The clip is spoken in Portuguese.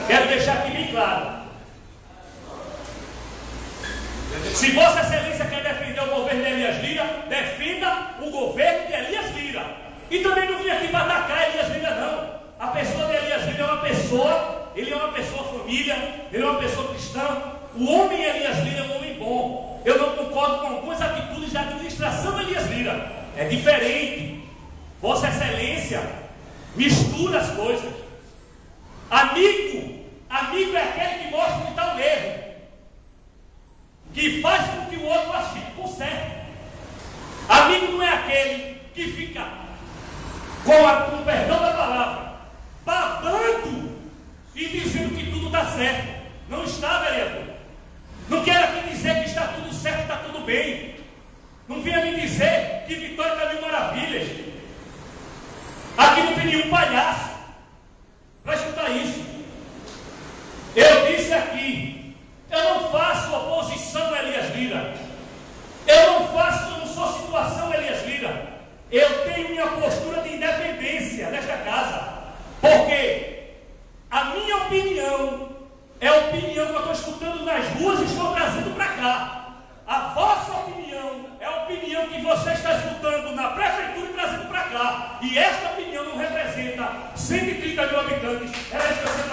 Quero deixar aqui bem claro. Se Vossa Excelência quer defender o governo de Elias Lira, defenda o governo de Elias Lira. E também não vim aqui para atacar Elias Lira, não. A pessoa de Elias Lira é uma pessoa, ele é uma pessoa família, ele é uma pessoa cristã. O homem Elias Lira é um homem bom. Eu não concordo com algumas atitudes da administração de Elias Lira. É diferente. Vossa Excelência mistura as coisas. Amigo é aquele que mostra onde está o erro, que faz com que o outro ache conserte. Amigo não é aquele que fica com o perdão da palavra, babando e dizendo que tudo está certo. Não está, vereador. Não quero aqui dizer que está tudo certo, está tudo bem. Não venha me dizer que Vitória está mil maravilhas. Aqui não tem nenhum palhaço para escutar isso. Eu disse aqui, eu não faço oposição a Elias Lira. Eu não sou situação a Elias Lira. Eu tenho minha postura de independência nesta casa. Porque a minha opinião é a opinião que eu estou escutando nas ruas e estou trazendo para cá. A vossa opinião é a opinião que você está escutando na prefeitura e trazendo para cá. E esta opinião não representa 130 mil habitantes. Era isso que eu